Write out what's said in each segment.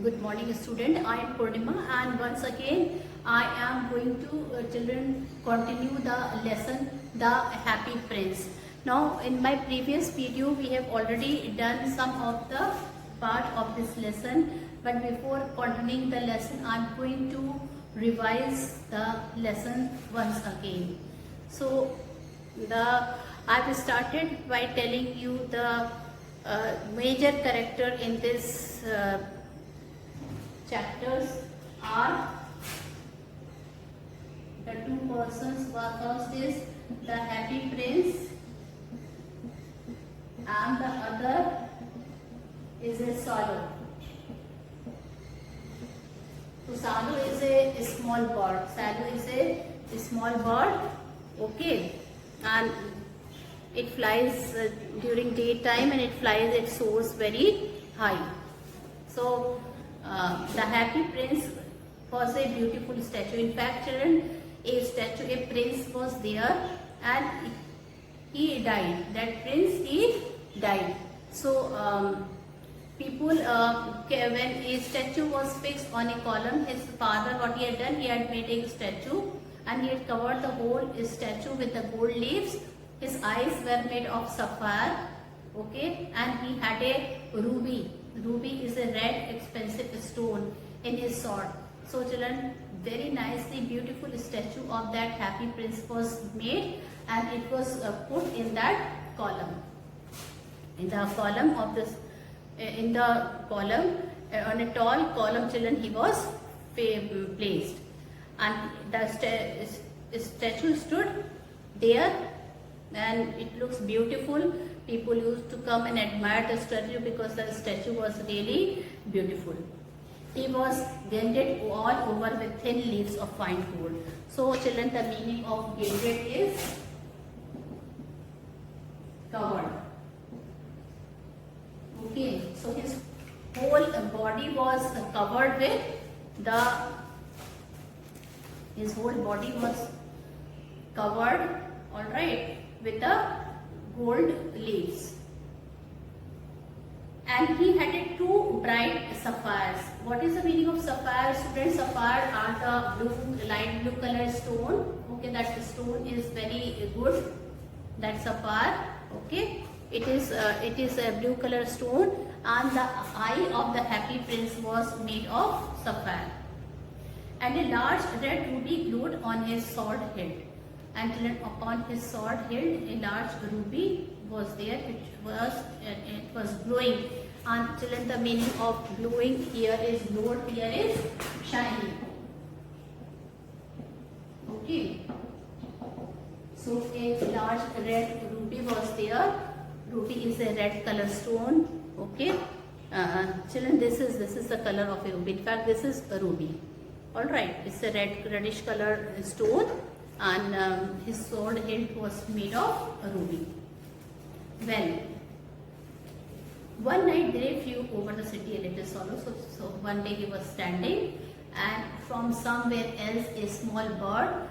Good morning, student. I am Purnima, and once again I am going to children continue the lesson The Happy Prince. Now, in my previous video, we have already done some of the part of this lesson, but before continuing the lesson, I am going to revise the lesson once again. So, I have started by telling you the major character in this chapters are the two persons. First is the Happy Prince and the other is a swallow. So swallow is a small bird. Swallow is a small bird. Okay, and it flies during daytime and it soars very high. So the Happy Prince was a beautiful statue. In fact, children, a prince was there and he died. That prince, he died. So people, when a statue was fixed on a column, his father, what he had done, he had made a statue and he had covered the whole statue with the gold leaves. His eyes were made of sapphire, okay, and he had a ruby. Ruby is a red expensive stone in his sword. So children, very nicely beautiful statue of that Happy Prince was made and it was put in that column. In the column of this, on a tall column, children, he was placed, and the statue stood there and it looks beautiful. People used to come and admire the statue because the statue was really beautiful. He was gilded all over with thin leaves of fine gold. So children, the meaning of gilded is covered. Okay, so his whole body was covered with alright, with the gold leaves, and he had two bright sapphires. What is the meaning of sapphire, students? Sapphire are the light blue color stone. Okay, that stone is very good. That sapphire. Okay, it is a blue color stone, and the eye of the Happy Prince was made of sapphire, and a large red ruby glowed on his sword hilt. And children, upon his sword hilt, a large ruby was there. It was glowing. And children, the meaning of glowing here is glowed. Here is shining. Okay. So a large red ruby was there. Ruby is a red color stone. Okay. Children, this is the color of a ruby. In fact, this is a ruby. All right. It's a reddish color stone. And his sword hilt was made of ruby. Well, one night there flew over the city a little swallow. So one day he was standing, and from somewhere else a small bird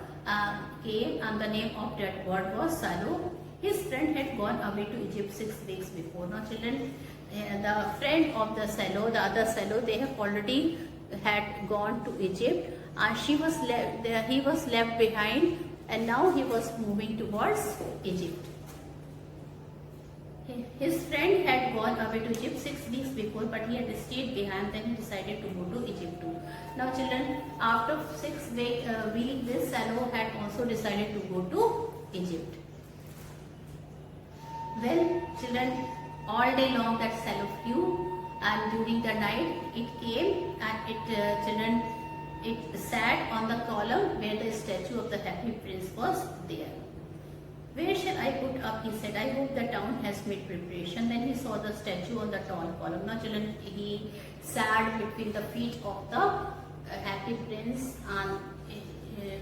came, and the name of that bird was swallow. His friend had gone away to Egypt 6 weeks before. Now children, the friend of the swallow, the other swallow, they have already had gone to Egypt. And he was left behind, and now he was moving towards Egypt. His friend had gone away to Egypt 6 weeks before, but he had stayed behind. Then he decided to go to Egypt too. Now children, after 6 weeks, this swallow had also decided to go to Egypt. Well, children, all day long that swallow flew, and during the night it came and it sat on the column where the statue of the Happy Prince was there. Where shall I put up? He said. I hope the town has made preparation. Then he saw the statue on the tall column. Now children, he sat between the feet of the Happy Prince, and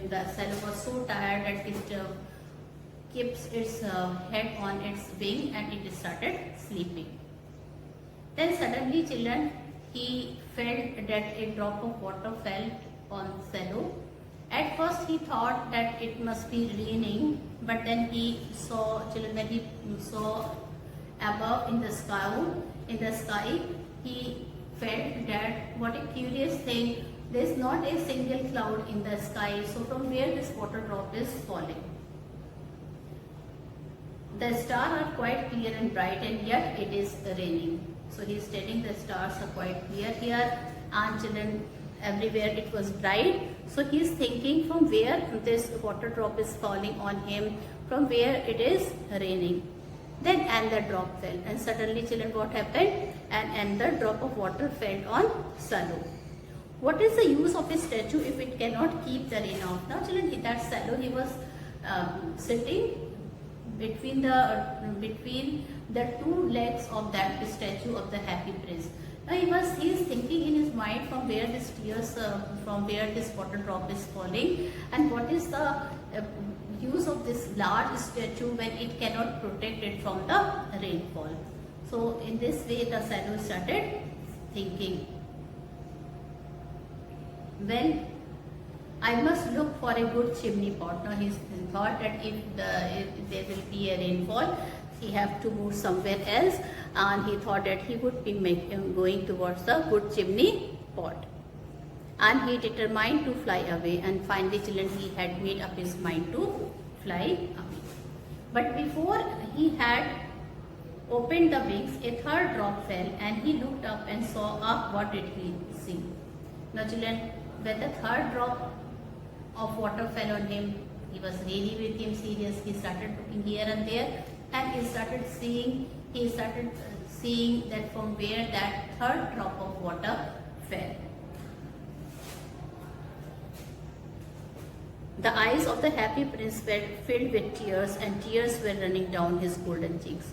the swallow was so tired that it keeps its head on its wing and it started sleeping. Then suddenly, children, he felt that a drop of water fell on swallow. At first he thought that it must be raining, but then he saw above in the sky, he felt that what a curious thing, there is not a single cloud in the sky. So from where this water drop is falling? The stars are quite clear and bright, and yet it is raining. So he is telling the stars are quite clear here, and children, everywhere it was bright. So he is thinking from where this water drop is falling on him, from where it is raining. Then another drop fell, and suddenly children, what happened? And another drop of water fell on Salo. What is the use of a statue if it cannot keep the rain off? Now children, that Salo, he was sitting between the two legs of that statue of the happy prince. Now he is thinking in his mind from where this tears, from where this water drop is falling, and what is the use of this large statue when it cannot protect it from the rainfall. So in this way the Salo started thinking, well, I must look for a good chimney pot. Now he thought that if there will be a rainfall, he have to move somewhere else, and he thought that he would be going towards the good chimney pot. And he determined to fly away, and finally children, he had made up his mind to fly away. But before he had opened the wings, a third drop fell, and he looked up and saw what did he see? Now children, when the third drop of water fell on him, he was really became serious. He started looking here and there, and he started seeing that from where that third drop of water fell. The eyes of the happy prince were filled with tears, and tears were running down his golden cheeks.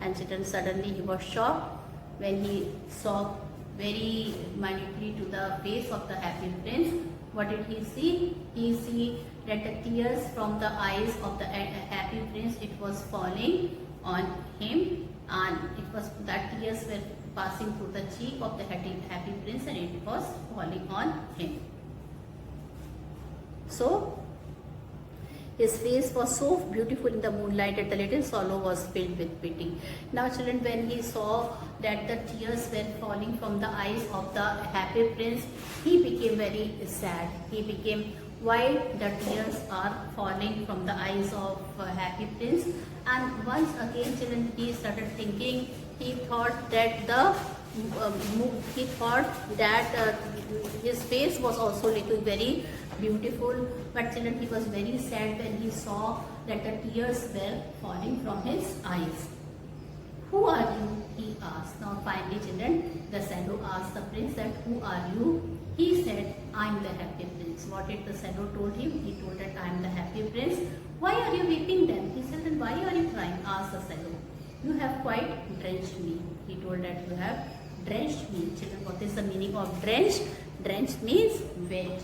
And suddenly he was shocked when he saw very minutely to the face of the happy prince. What did he see? He see that the tears from the eyes of the happy prince, it was falling on him, and it was that tears were passing through the cheek of the happy prince, and it was falling on him. So his face was so beautiful in the moonlight that the little Salo was filled with pity. Now children, when he saw that the tears were falling from the eyes of the happy prince, he became very sad. He became, why the tears are falling from the eyes of happy prince? And once again children, he started thinking, he thought that his face was also looking very beautiful, but children, he was very sad when he saw that the tears were falling from his eyes. Who are you? He asked. Now finally children, the Salo asked the prince that, who are you? He said, I am the happy prince. What did the Salo told him? He told that I am the happy prince. Why are you weeping then? He said, then why are you crying? Asked the Salo. You have quite drenched me. He told that you have drenched me. Children, what is the meaning of drenched? Drenched means wet.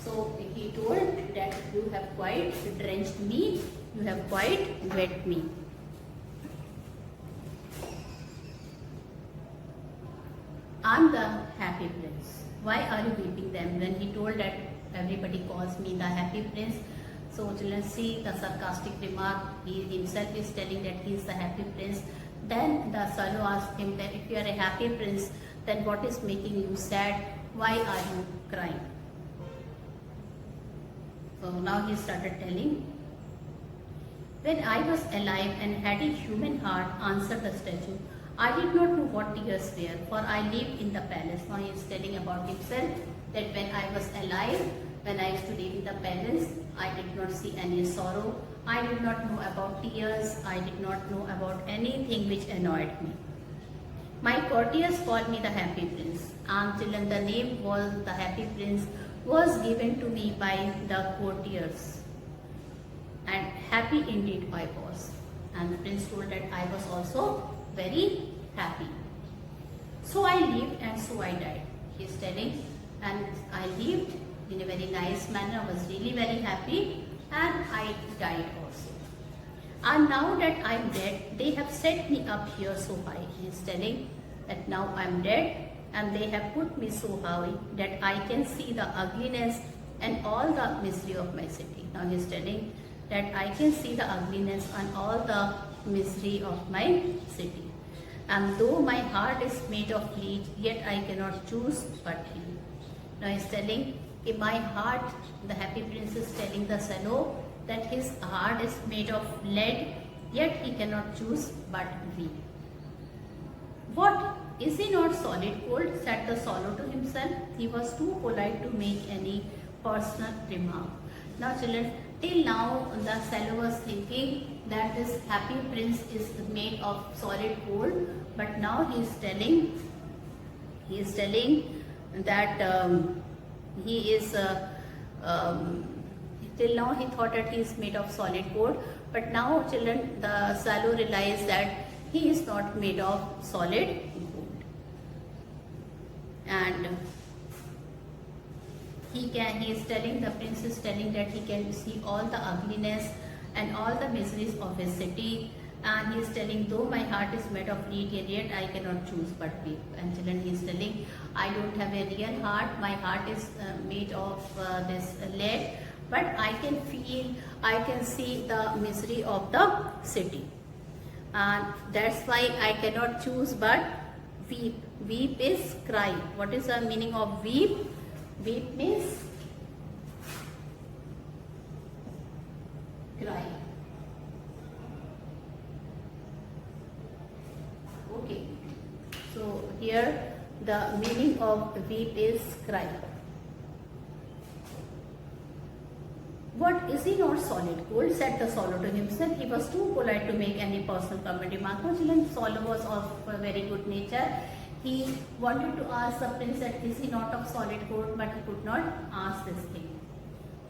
So he told that you have quite drenched me, you have quite wet me. I am the happy prince. Why are you weeping then? When he told that everybody calls me the happy prince. So children, see the sarcastic remark. He himself is telling that he is the happy prince. Then the Salo asked him that if you are a happy prince, then what is making you sad? Why are you crying? So now he started telling, when I was alive and had a human heart, answered the statue, I did not know what tears were, for I lived in the palace. Now he is telling about himself that when I was alive, when I used to live in the palace, I did not see any sorrow. I did not know about tears. I did not know about anything which annoyed me. My courtiers called me the happy prince. And children, the name was the happy prince was given to me by the courtiers. And happy indeed I was. And the prince told that I was also very happy. So I lived and so I died. He is telling, and I lived in a very nice manner. I was really very happy, and I died also. And now that I am dead, they have set me up here so high. He is telling that now I am dead, and they have put me so high that I can see the ugliness and all the misery of my city. Now he is telling that I can see the ugliness and all the misery of my city. And though my heart is made of lead, yet I cannot choose but thee. Now he's telling, in my heart, the happy prince is telling the swallow that his heart is made of lead, yet he cannot choose but thee. What? Is he not solid gold? Said the swallow to himself. He was too polite to make any personal remark. Now children, till now the swallow was thinking that this happy prince is made of solid gold, but now he is telling that he is till now he thought that he is made of solid gold, but now children, the swallow realized that he is not made of solid gold, and he is telling, the prince is telling that he can see all the ugliness and all the miseries of his city, and he is telling, though my heart is made of lead, yet I cannot choose but weep. And children, he is telling, I don't have a real heart, my heart is made of this lead, but I can feel, I can see the misery of the city, and that's why I cannot choose but weep. Weep is cry. What is the meaning of weep? Weep means cry. Okay, so here the meaning of weep is cry. What, is he not solid gold? Said the swallow to himself. He was too polite to make any personal comment remark. No, children, swallow was of a very good nature. He wanted to ask the prince that is he not of solid gold, but he could not ask this thing.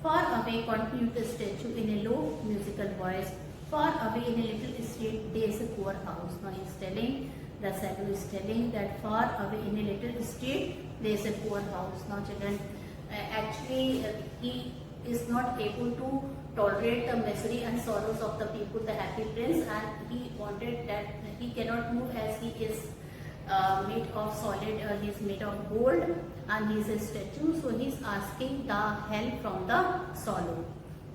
Far away, continued the statue in a low musical voice. Far away in a little street there is a poor house. Now he is telling, the swallow is telling that far away in a little street there is a poor house. Now children, actually he is not able to tolerate the misery and sorrows of the people, the happy prince, and he wanted that he cannot move as he is made of solid, he is made of gold and he is a statue, so he is asking the help from the swallow.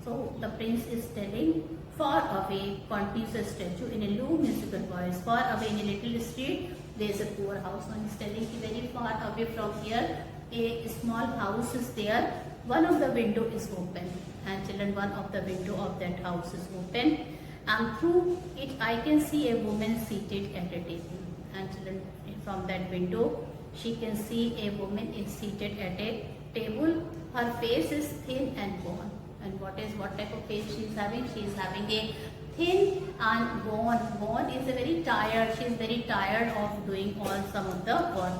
So the prince is telling, far away, continues the statue in a low musical voice, far away in a little street there is a poor house. Now he is telling, very far away from here a small house is there, one of the window is open, and children, one of the window of that house is open, and through it I can see a woman seated at a table. And children, from that window she can see a woman is seated at a table. Her face is thin and worn. And what type of face she is having? She is having a thin and worn. Worn is a very tired. She is very tired of doing all some of the work.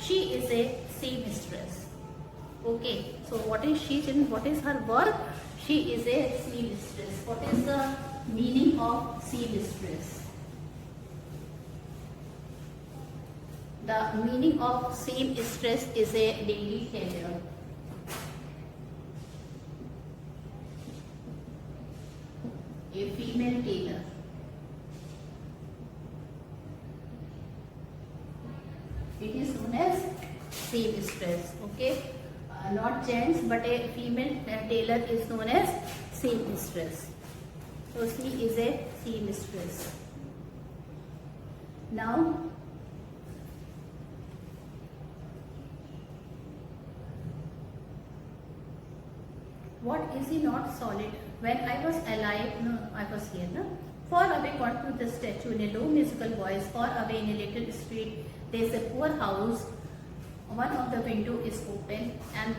She is a seamstress. Okay, so what is she? What is her work? She is a seamstress. What is the meaning of seamstress? The meaning of seamstress is a lady tailor. A female tailor. It is known as seamstress. Okay, not gents, but a female tailor is known as seamstress. So she is a seamstress. Now, what, is he not solid? When I was alive, no, I was here, no? Far away, continued the statue in a low musical voice, far away in a little street, there is a poor house. One of the window is open, and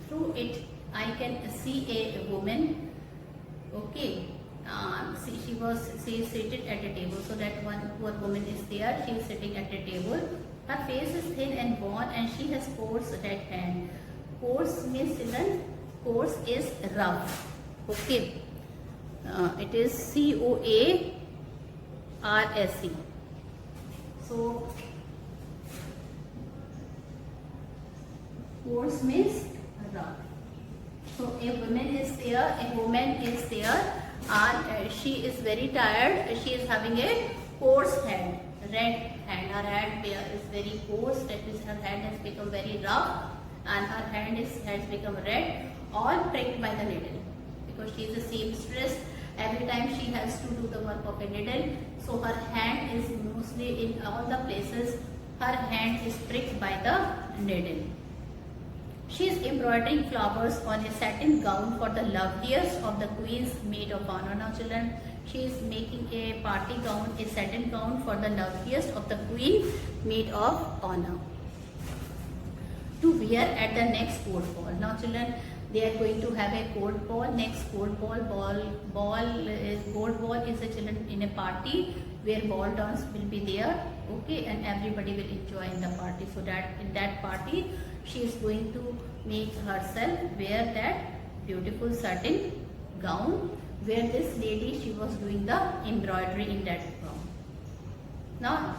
through it I can see a woman. Okay, she is seated at a table. So that one poor woman is there. She is sitting at a table. Her face is thin and worn, and she has coarse red hand. Coarse means, children, coarse is rough. Okay, it is COARSE. So coarse means rough. So a woman is there, and she is very tired. She is having a coarse hand, red hand. Her hand is very coarse. That means her hand has become very rough, and her hand has become red, all pricked by the needle, because she is a seamstress, every time she has to do the work of a needle, so her hand is mostly in all the places, her hand is pricked by the needle. She is embroidering flowers on a satin gown for the loveliest of the queen's maid of honor. Now children, she is making a party gown, a satin gown for the loveliest of the queen maid of honor to wear at the next court ball. Now children, they are going to have a court ball. Next court ball is a children in a party where ball dance will be there, okay, and everybody will enjoy in the party. So that in that party she is going to make herself wear that beautiful satin gown where this lady, she was doing the embroidery in that gown. Now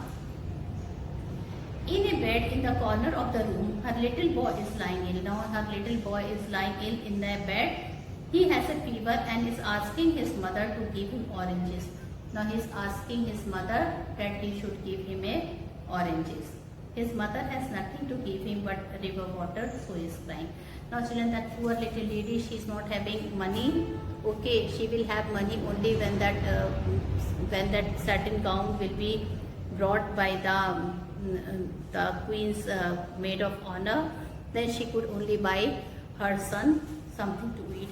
in a bed in the corner of the room, her little boy is lying ill. Now her little boy is lying ill in the bed. He has a fever and is asking his mother to give him oranges. Now he is asking his mother that he should give him a oranges. His mother has nothing to give him but river water, so he is crying. Now children, that poor little lady, she is not having money. Okay, she will have money only when that satin gown will be brought by the queen's maid of honor. Then she could only buy her son something to eat.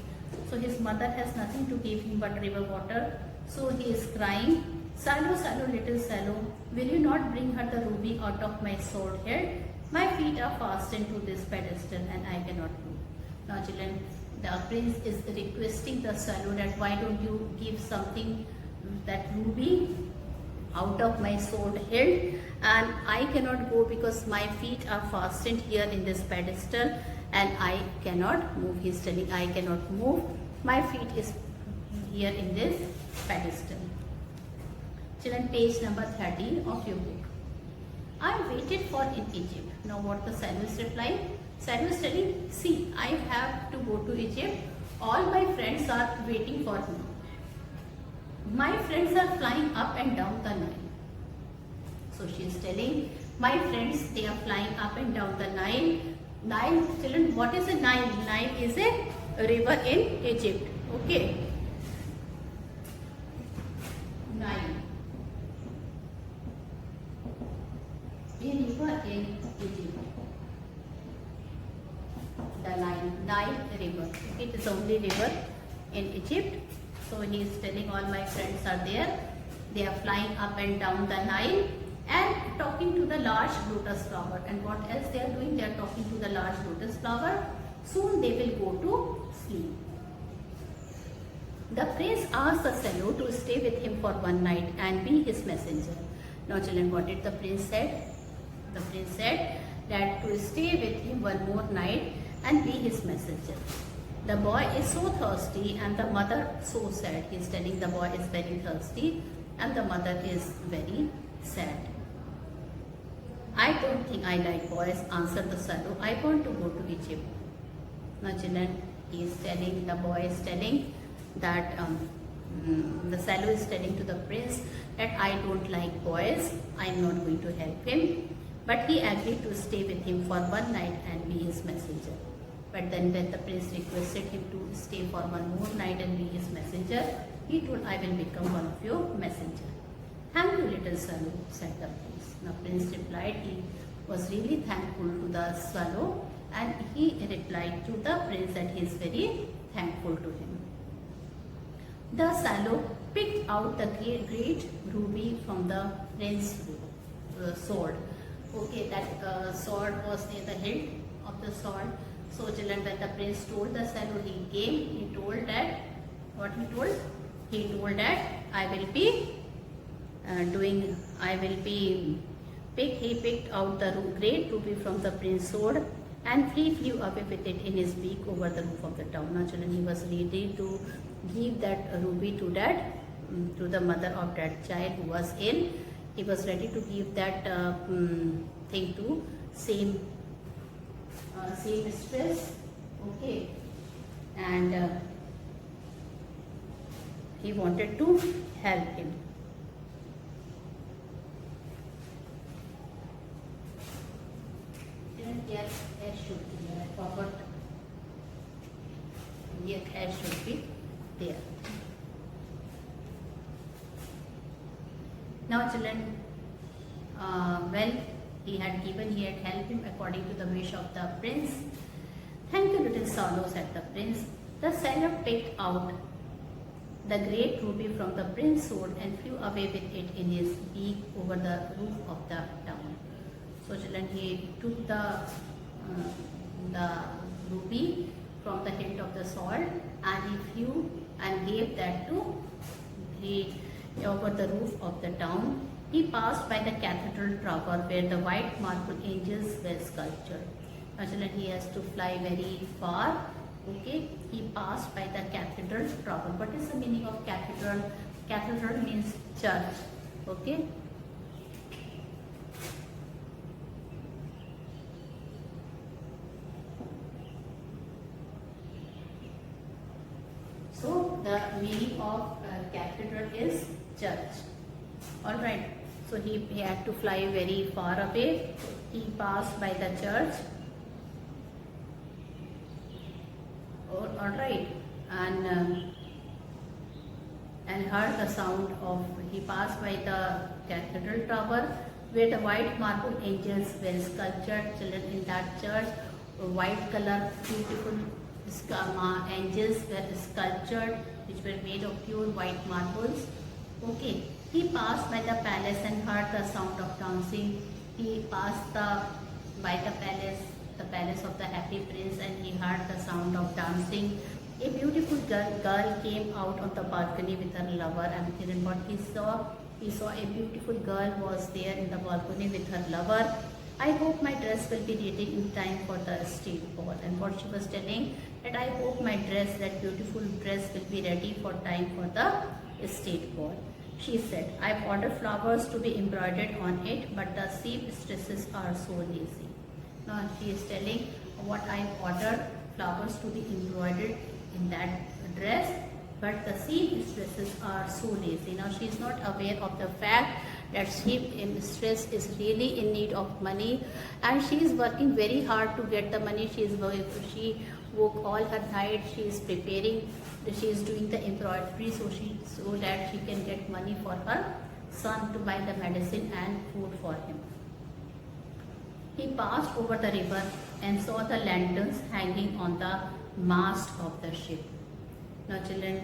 So his mother has nothing to give him but river water. So he is crying, "Sallow, sallow, little sallow, will you not bring her the ruby out of my sword head? My feet are fastened to this pedestal and I cannot move." Now children, the prince is requesting the sallow that why don't you give something, that ruby out of my sword hilt, and I cannot go because my feet are fastened here in this pedestal and I cannot move. He is telling, I cannot move, my feet is here in this pedestal. Children, page number 30 of your book. I waited for in Egypt. Now what the Sallow is replying? Sallow is telling, see, I have to go to Egypt. All my friends are waiting for me. My friends are flying up and down the Nile. So she is telling, my friends, they are flying up and down the Nile. Nile, children, what is a Nile? Nile is a river in Egypt. Okay. Nile. A river in Egypt. The Nile river. It is the only river in Egypt. So he is telling, all my friends are there. They are flying up and down the Nile and talking to the large lotus flower. And what else they are doing? They are talking to the large lotus flower. Soon they will go to sleep. The prince asked the Sallow to stay with him for one night and be his messenger. Now children, what did the prince said? The prince said that to stay with him one more night and be his messenger. The boy is so thirsty and the mother so sad. He is telling the boy is very thirsty and the mother is very sad. I don't think I like boys, answered the Sallow. I want to go to Egypt. Now children, he is telling, the boy is telling that the Sallow is telling to the prince that I don't like boys. I am not going to help him. But he agreed to stay with him for one night and be his messenger. But then when the prince requested him to stay for one more night and be his messenger, he told, I will become one of your messenger. Thank you, little Sallow, said the prince. Now prince replied, he was really thankful to the Sallow, and he replied to the prince that he is very thankful to him. The Sallow picked out the great ruby from the prince's sword. Okay, that sword was near the hilt of the sword. So children, when the prince told the Sallow, he came, he told that, what he told? He told that I will be he picked out the great ruby from the prince's sword and he flew away with it in his beak over the roof of the town. Now children, he was ready to give that ruby to the mother of that child who was ill. He was ready to give that thing to same mistress, okay, and he wanted to help him. Yes, S should be there. I forgot. Yes, S should be there. Now children, when he had helped him according to the wish of the prince. Thank you, little swallow, said the prince. The sailor picked out the great ruby from the prince's sword and flew away with it in his beak over the roof of the town. So children, he took the ruby from the hilt of the sword and he flew and gave that to over the roof of the town. He passed by the cathedral tower where the white marble angels were sculptured. Now children, he has to fly very far. Okay, he passed by the cathedral tower. What is the meaning of cathedral? Cathedral means church. Okay. So the meaning of cathedral is church. All right. So he had to fly very far away. He passed by the church. All right, and heard the sound of. He passed by the cathedral tower where the white marble angels were sculptured. Children, in that church, white color, beautiful angels were sculptured, which were made of pure white marbles. Okay, he passed by the palace and heard the sound of dancing. He passed by the palace of the happy prince, and he heard the sound of dancing. A beautiful girl came out on the balcony with her lover, and what he saw a beautiful girl was there in the balcony with her lover. I hope my dress will be ready in time for the state ball. And what she was telling, that I hope my dress, that beautiful dress, will be ready for time for the state ball. She said, I've ordered flowers to be embroidered on it, but the seamstresses are so lazy. Now she is telling what I ordered flowers to be embroidered in that dress, but the seamstresses are so lazy. Now she is not aware of the fact that seamstress is really in need of money, and she is working very hard to get the money. She work all her night. She is preparing. She is doing the embroidery so that she can get money for her son to buy the medicine and food for him. He passed over the river and saw the lanterns hanging on the mast of the ship. Now children,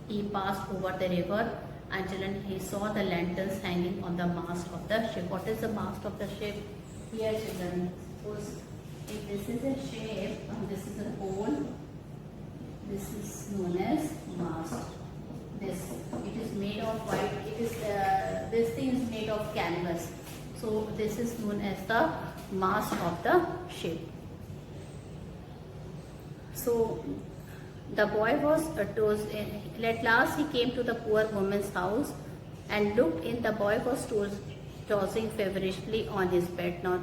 he passed over the river, and children, he saw the lanterns hanging on the mast of the ship. What is the mast of the ship? Here children, suppose if this is a ship, this is a pole, this is known as mast. It is made of white. This thing is made of canvas. So this is known as the mast of the ship. So the boy at last he came to the poor woman's house and looked in. The boy was tossing feverishly on his bed. Now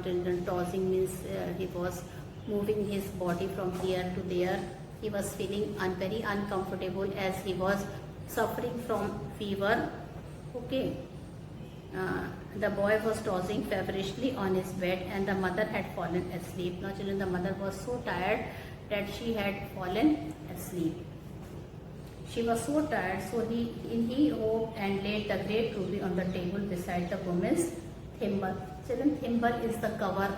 tossing means he was moving his body from here to there. He was feeling very uncomfortable as he was suffering from fever. Okay. The boy was tossing feverishly on his bed, and the mother had fallen asleep. Now children, the mother was so tired that she had fallen asleep. She was so tired, so he hoped and laid the great ruby on the table beside the woman's thimble. Children, thimble is the cover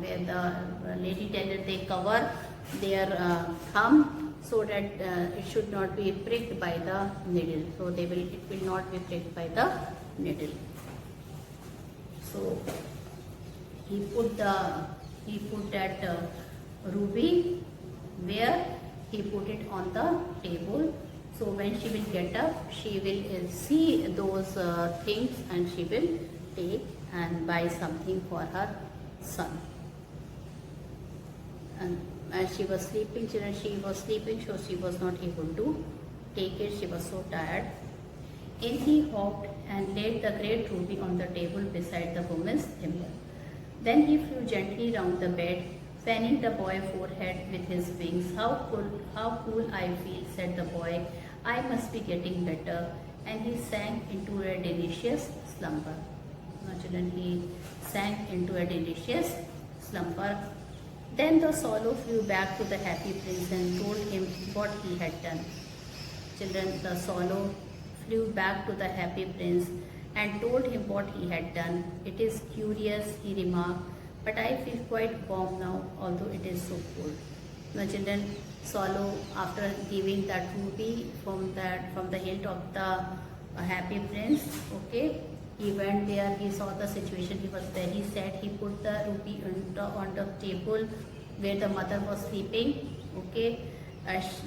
where the lady tailor, they cover their thumb so that it should not be pricked by the needle. So it will not be pricked by the needle. So he put that ruby where he put it on the table. So when she will get up, she will see those things, and she will take and buy something for her son. And as she was sleeping, children, so she was not able to take it. She was so tired. In he hopped and laid the great ruby on the table beside the woman's thimble. Then he flew gently round the bed, fanning the boy's forehead with his wings. How cool I feel, said the boy. I must be getting better. And he sank into a delicious slumber. Now children, he sank into a delicious slumber. Then the swallow flew back to the happy prince and told him what he had done. children, the swallow flew back to the happy prince and told him what he had done. It is curious, he remarked, but I feel quite warm now, although it is so cold. Now children, swallow, after giving that ruby from the hilt of the happy prince, okay, he went there, he saw the situation, he was very sad. He put the ruby on the table where the mother was sleeping, okay.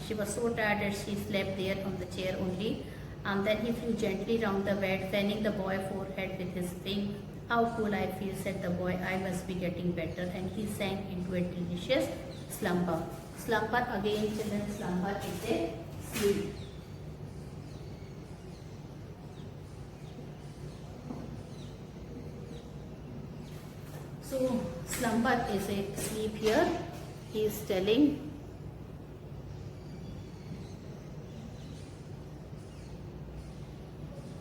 She was so tired that she slept there on the chair only. Then he flew gently round the bed, fanning the boy's forehead with his wing. How cool I feel, said the boy. I must be getting better. And he sank into a delicious slumber. Slumber, again children, slumber is a sleep. So slumber is a sleep here. He is telling.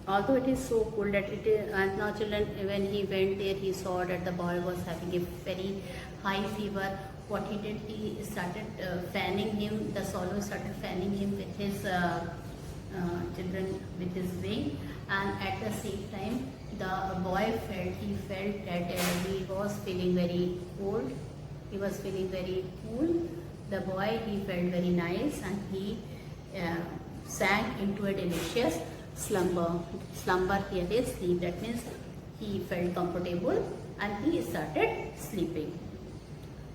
Although it is so cold that it is, and now children, when he went there, he saw that the boy was having a very high fever. What he did, he started fanning him. The swallow started fanning him with his children, with his wing, and at the same time, the boy felt that he was feeling very cold. He was feeling very cool. The boy, he felt very nice, and he sank into a delicious slumber. Slumber here is sleep. That means he felt comfortable and he started sleeping.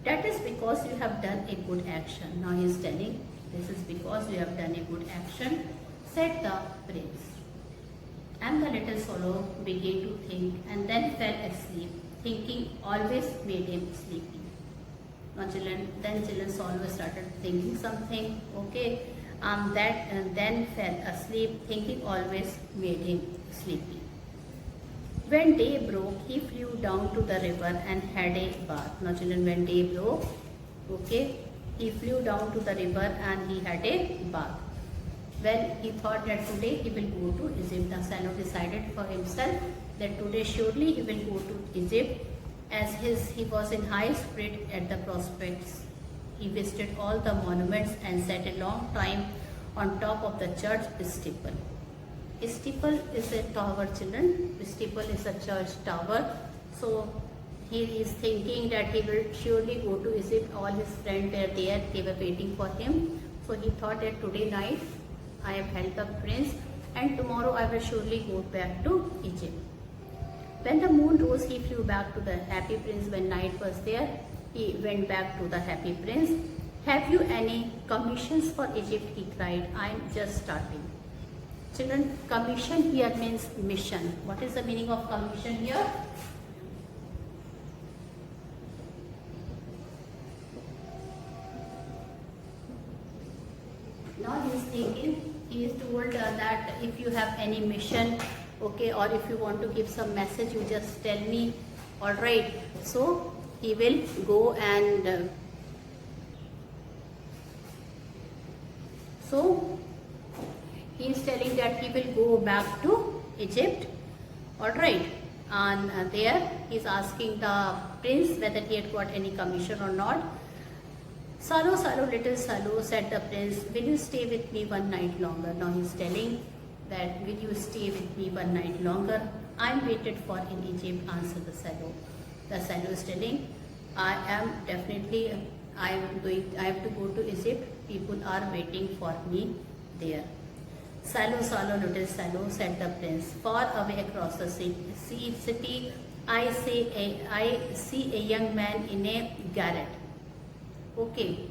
That is because you have done a good action. Now he is telling, this is because you have done a good action, said the prince. And the little swallow began to think and then fell asleep. Thinking always made him sleepy. Now children, swallow started thinking something, okay. Then fell asleep. Thinking always made him sleepy. When day broke, he flew down to the river and had a bath. Now children, when day broke, okay, he flew down to the river and he had a bath. Well, he thought that today he will go to Egypt. The swallow decided for himself that today surely he will go to Egypt, as he was in high spirit at the prospects. He visited all the monuments and sat a long time on top of the church steeple. A steeple is a tower, children. A steeple is a church tower. So he is thinking that he will surely go to Egypt. All his friends were there. They were waiting for him. So he thought that today night I have helped the prince and tomorrow I will surely go back to Egypt. When the moon rose, he flew back to the happy prince. When night was there, he went back to the happy prince. Have you any commissions for Egypt? He cried. I am just starting. Children, commission here means mission. What is the meaning of commission here? Now he is thinking, he is told that if you have any mission, okay, or if you want to give some message, you just tell me. Alright, so he will go and so he is telling that he will go back to Egypt. Alright, and there he is asking the prince whether he had got any commission or not. Swallow, swallow, little swallow, said the prince, will you stay with me one night longer? Now he is telling that, will you stay with me one night longer? I am waited for in Egypt, answered the swallow. The swallow is telling, I have to go to Egypt. People are waiting for me there. Swallow, swallow, little swallow, said the prince. Far away across the city, I see a young man in a garret. Okay.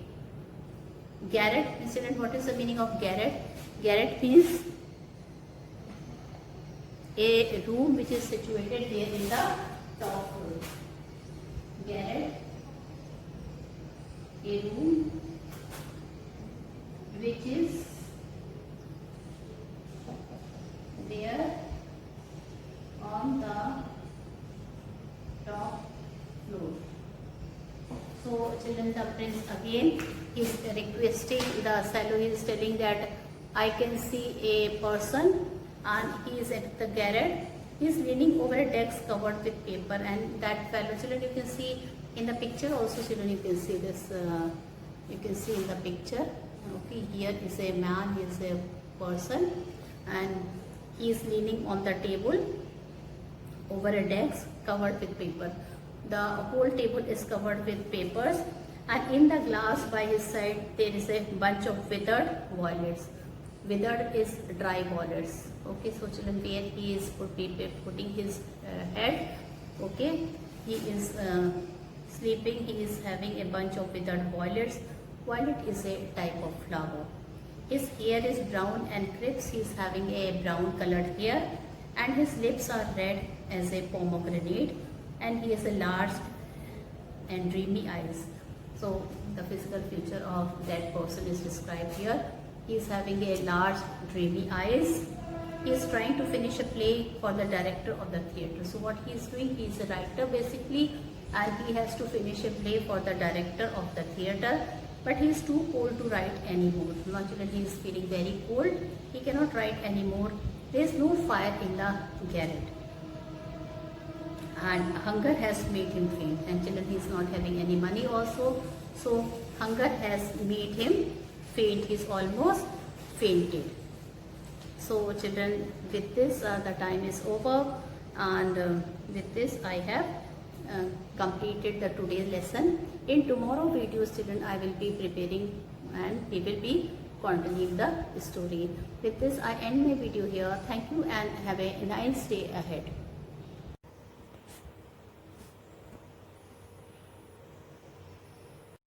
Garret, student, what is the meaning of garret? Garret means a room which is situated there in the top floor. Garret, a room which is there on the top floor. So children, the prince again is requesting the swallow. He is telling that I can see a person and he is at the garret. He is leaning over a desk covered with paper, and that fellow, children, you can see in the picture also, children, you can see this, you can see in the picture. Okay, here is a man, he is person, and he is leaning on the table over a desk covered with paper. The whole table is covered with papers, and in the glass by his side there is a bunch of withered violets. Withered is dry violets. Okay, so children, where he is putting his head. Okay, he is sleeping. He is having a bunch of withered violets. Violet is a type of flower. His hair is brown and crisp. He is having a brown colored hair, and his lips are red as a pomegranate, and he has a large and dreamy eyes. So the physical feature of that person is described here. He is having a large dreamy eyes. He is trying to finish a play for the director of the theatre. So what he is doing, he is a writer basically, and he has to finish a play for the director of the theatre, but he is too cold to write anymore. Naturally, he is feeling very cold. He cannot write anymore. There is no fire in the garret, and hunger has made him faint. And children, he is not having any money also. So hunger has made him faint. He is almost fainted. So children, with this the time is over, and with this I have completed the today's lesson. In tomorrow videos, children, I will be preparing and we will be continuing the story. With this I end my video here. Thank you and have a nice day ahead.